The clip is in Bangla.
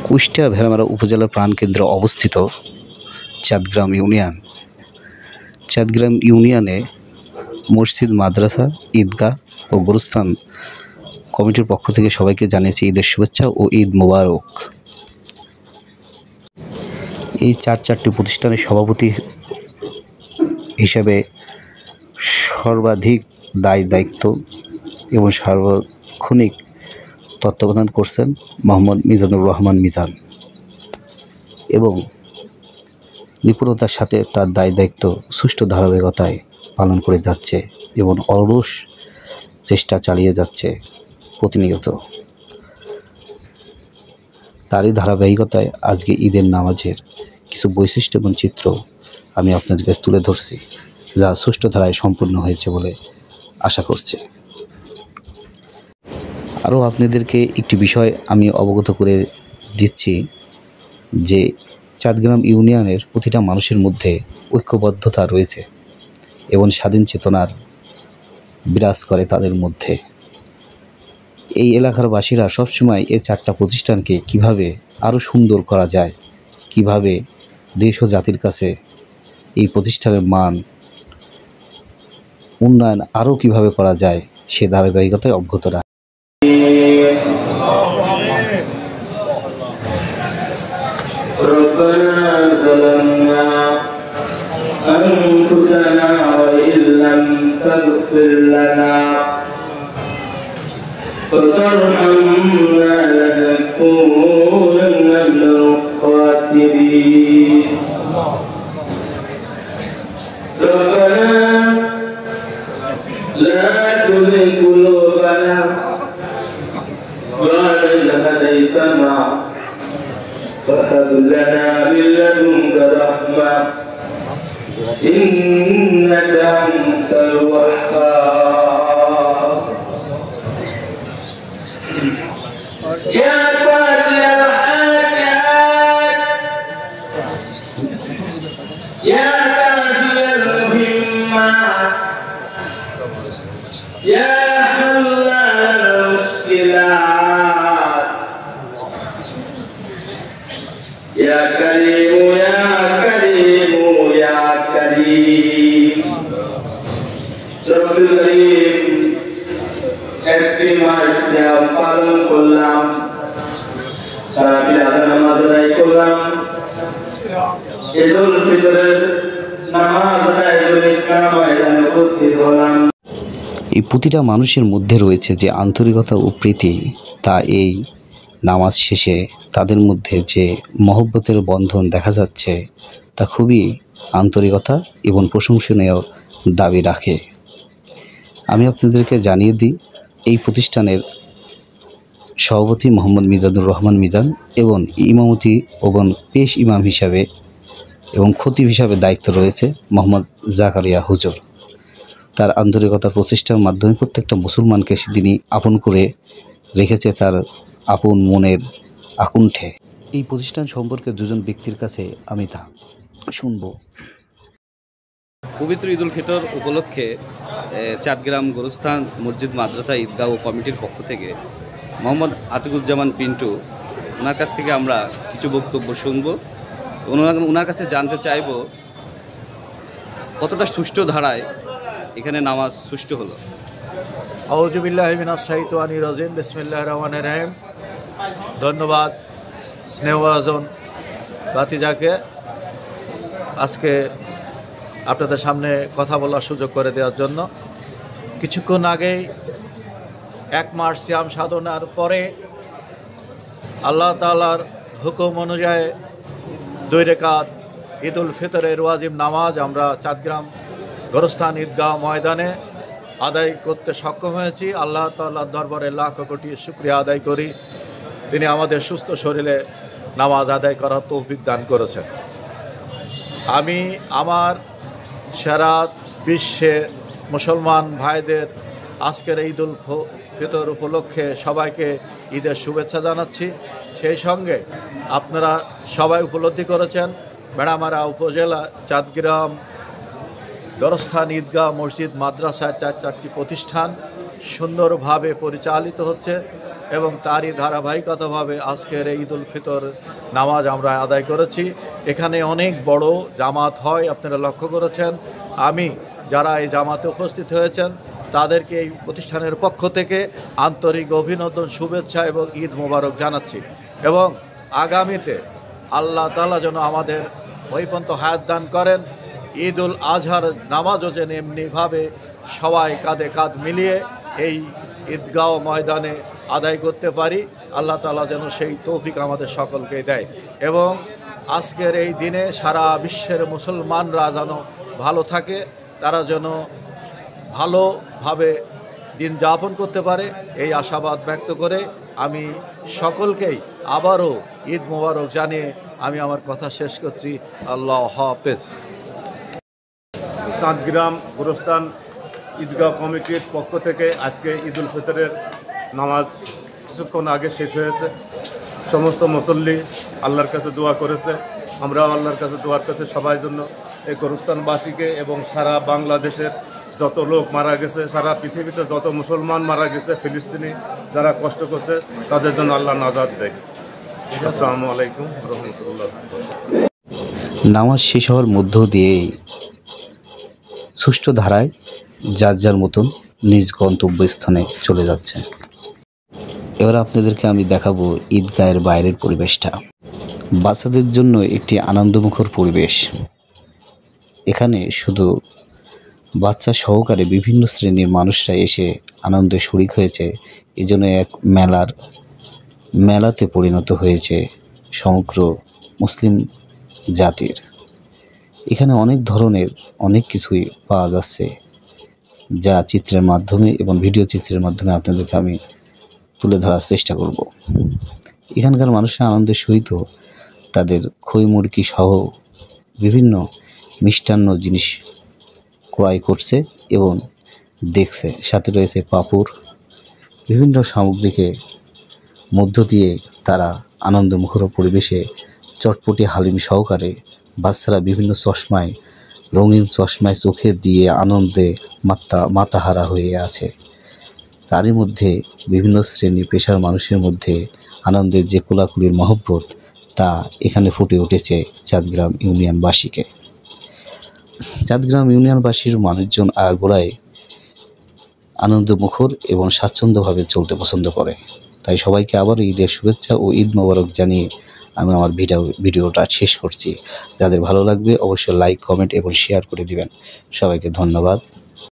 কুষ্টিয়া ভেড়ামারা উপজেলার প্রাণকেন্দ্রে অবস্থিত চাঁদগ্রাম ইউনিয়ন। চাঁদগ্রাম ইউনিয়নে মসজিদ, মাদ্রাসা, ঈদগাহ ও গোরস্থান কমিটির পক্ষ থেকে সবাইকে জানিয়েছে ঈদের শুভেচ্ছা ও ঈদ মোবারক। এই চারটি প্রতিষ্ঠানের সভাপতি হিসেবে সর্বাধিক দায়িত্ব এবং সার্বক্ষণিক তত্ত্বাবধান করছেন মোহাম্মদ মিজানুর রহমান মিজান এবং নিপুণতার সাথে তার দায়িত্ব সুষ্ঠু ধারাবাহিকতায় পালন করে যাচ্ছে এবং অলস চেষ্টা চালিয়ে যাচ্ছে প্রতিনিয়ত। তারই ধারাবাহিকতায় আজকে ঈদের নামাজের কিছু বৈশিষ্ট্য এবং চিত্র আমি আপনাদের কাছে তুলে ধরছি, যা সুষ্ঠু ধারায় সম্পূর্ণ হয়েছে বলে আশা করছি। আরও আপনাদেরকে একটি বিষয় আমি অবগত করে দিচ্ছি যে চাঁদগ্রাম ইউনিয়নের প্রতিটা মানুষের মধ্যে ঐক্যবদ্ধতা রয়েছে এবং স্বাধীন চেতনার বিরাজ করে তাদের মধ্যে। এই এলাকার বাসীরা সবসময় এই চারটা প্রতিষ্ঠানকে কিভাবে আরও সুন্দর করা যায়, কিভাবে দেশ ও জাতির কাছে এই প্রতিষ্ঠানের মান উন্নয়ন আরও কিভাবে করা যায় সে ধারাবাহিকতায় অব্যাহত রাখে। وترحمنا لنكونن من الخاسرين ربنا لا تزغ قلوبنا بعد إذ هديتنا وهب لنا من لدنك رحمة إنك أنت الوهاب يا قاتل الحاجات يا قاتل المهمات يا حل المشكلات يا كريم يا كريم يا كريم رب الكريم একটি মাস পালন করলাম, সারাদিন আধা নামাজ আদায় করলাম, ঈদুল ফিতরের নামাজ আদায় করে ময়দানে উপস্থিত হলাম। এই প্রতিটা মানুষের মধ্যে রয়েছে যে আন্তরিকতা ও প্রীতি, তা এই নামাজ শেষে তাদের মধ্যে যে মহব্বতের বন্ধন দেখা যাচ্ছে তা খুবই আন্তরিকতা এবং প্রশংসনীয় দাবি রাখে। আমি আপনাদেরকে জানিয়ে দিই, এই প্রতিষ্ঠানের সভাপতি মোহাম্মদ মিজানুর রহমান মিজান এবং ইমামতি এবং পেশ ইমাম হিসাবে এবং খতিব হিসাবে দায়িত্ব রয়েছে মোহাম্মদ জাকারিয়া হুজুর। তার আন্তরিকতার প্রচেষ্টার মাধ্যমে প্রত্যেকটা মুসলমানকে তিনি আপন করে রেখেছে তার আপন মনের আকুণ্ঠে। এই প্রতিষ্ঠান সম্পর্কে দুজন ব্যক্তির কাছে আমি তা শুনব। পবিত্র ঈদুল ফিতর উপলক্ষে চাঁদগ্রাম গোরস্থান মসজিদ, মাদ্রাসা, ঈদগাহ ও কমিটির পক্ষ থেকে মোহাম্মদ আতিকুজ্জামান পিন্টু, ওনার কাছ থেকে আমরা কিছু বক্তব্য শুনব। ওনার কাছে জানতে চাইব কতটা সুষ্ঠু ধারায় এখানে নামাজ সুষ্ঠু হলো। আউযু বিল্লাহি মিনাশ শাইতানির রাজিম, বিসমিল্লাহির রহমানির রহিম। ধন্যবাদ স্নেহভাজন ভাতিজাকে আজকে আপনাদের সামনে কথা বলার সুযোগ করে দেওয়ার জন্য। কিছুক্ষণ আগেই 1 মাস সিয়াম সাধনার পরে আল্লাহ তাআলার হুকুম অনুযায়ী 2 রাকাত ঈদুল ফিতরের ওয়াজিব নামাজ আমরা চাঁদগ্রাম গোরস্থান ঈদগাহ ময়দানে আদায় করতে সক্ষম হয়েছি। আল্লাহ তাআলার দরবারে লাখ কোটি শুকরিয়া আদায় করি, তিনি আমাদের সুস্থ শরীরে নামাজ আদায় করার তৌফিক দান করেছেন। আমি আমার সারা বিশ্বের মুসলমান ভাইদের আজকের ঈদুল ফিতর উপলক্ষে সবাইকে ঈদের শুভেচ্ছা জানাচ্ছি। সেই সঙ্গে আপনারা সবাই উপলব্ধি করেছেন ভেড়ামারা উপজেলা চাঁদগ্রাম গোরস্থান ঈদগাহ মসজিদ মাদ্রাসায় 4টি প্রতিষ্ঠান সুন্দরভাবে পরিচালিত হচ্ছে। এবং তারই ধারাবাহিকতাভাবে আজকের এই ঈদুল ফিতর নামাজ আমরা আদায় করেছি। এখানে অনেক বড় জামাত হয়, আপনারা লক্ষ্য করেছেন। আমি যারা এই জামাতে উপস্থিত হয়েছেন তাদেরকে এই প্রতিষ্ঠানের পক্ষ থেকে আন্তরিক অভিনন্দন, শুভেচ্ছা এবং ঈদ মোবারক জানাচ্ছি। এবং আগামীতে আল্লাহ তাআলা যেন আমাদের ওই পর্যন্ত হায়াত দান করেন, ঈদুল আজহার নামাজও যেন এমনিভাবে সবাই কাঁধে কাঁধ মিলিয়ে এই ঈদগাহ ময়দানে আদায় করতে পারি। আল্লাহ তাআলা যেন সেই তৌফিক আমাদের সকলকে দেয় এবং আজকের এই দিনে সারা বিশ্বের মুসলমানরা যেন ভালো থাকে, তারা যেন ভালোভাবে দিন যাপন করতে পারে, এই আশাবাদ ব্যক্ত করে আমি সকলকেই আবারও ঈদ মোবারক জানিয়ে আমি আমার কথা শেষ করছি। আল্লাহ হাফেজ। চাঁদগ্রাম গোরস্থান ঈদগাহ কমিটির পক্ষ থেকে আজকে ঈদুল ফিতরের নামাজ কিছুক্ষণ আগে শেষ হয়েছে। সমস্ত মুসল্লি আল্লাহর কাছে দোয়া করেছে, আমরাও আল্লাহর কাছে দোয়া করতে সবাই জন্য এই গোরস্থানবাসীকে এবং সারা বাংলাদেশের যত লোক মারা গেছে, সারা পৃথিবীতে যত মুসলমান মারা গেছে, ফিলিস্তিনি যারা কষ্ট করছে তাদের জন্য আল্লাহ নাজাত দেয়। আসসালামু আলাইকুম রহমতুল্লাহ। নামাজ শেষ হওয়ার মধ্য দিয়েই সুষ্ঠু ধারায় যার যার মতন নিজ গন্তব্যস্থানে চলে যাচ্ছে। এবার আপনাদেরকে আমি দেখাবো ঈদগাহের বাইরের পরিবেশটা। বাচ্চাদের জন্য একটি আনন্দমুখর পরিবেশ। এখানে শুধু বাচ্চা সহকারে বিভিন্ন শ্রেণীর মানুষরা এসে আনন্দে শরিক হয়েছে। এজন্য এক মেলাতে পরিণত হয়েছে সমগ্র মুসলিম জাতির। এখানে অনেক ধরনের অনেক কিছুই পাওয়া যাচ্ছে, যা চিত্রের মাধ্যমে এবং ভিডিও চিত্রের মাধ্যমে আপনাদেরকে আমি তুলে ধরার চেষ্টা করব। এখানকার মানুষের আনন্দের সহিত তাদের খই মুরগি সহ বিভিন্ন মিষ্টান্ন জিনিস ক্রয় করছে এবং দেখছে। সাথে রয়েছে পাঁপড়, বিভিন্ন সামগ্রীকে মধ্য দিয়ে তারা আনন্দমুখর পরিবেশে চটপটি হালিম সহকারে বাচ্চারা বিভিন্ন চশমায়, রঙিন চশমায় চোখে দিয়ে আনন্দে মাতাহারা হয়ে আছে। তারই মধ্যে বিভিন্ন শ্রেণী পেশার মানুষের মধ্যে আনন্দের যে কোলাকুলির মহব্বত, তা এখানে ফুটে উঠেছে চাঁদগ্রাম ইউনিয়নবাসীকে। চাঁদগ্রাম ইউনিয়নবাসীর মানুষজন আগাগোড়ায় আনন্দমুখর এবং স্বাচ্ছন্দ্যভাবে চলতে পছন্দ করে। তাই সবাইকে আবারও ঈদের শুভেচ্ছা ও ঈদ মোবারক জানিয়ে আমি আমার ভিডিওটা শেষ করছি। যাদের ভালো লাগবে অবশ্যই লাইক, কমেন্ট এবং শেয়ার করে দিবেন। সবাইকে ধন্যবাদ।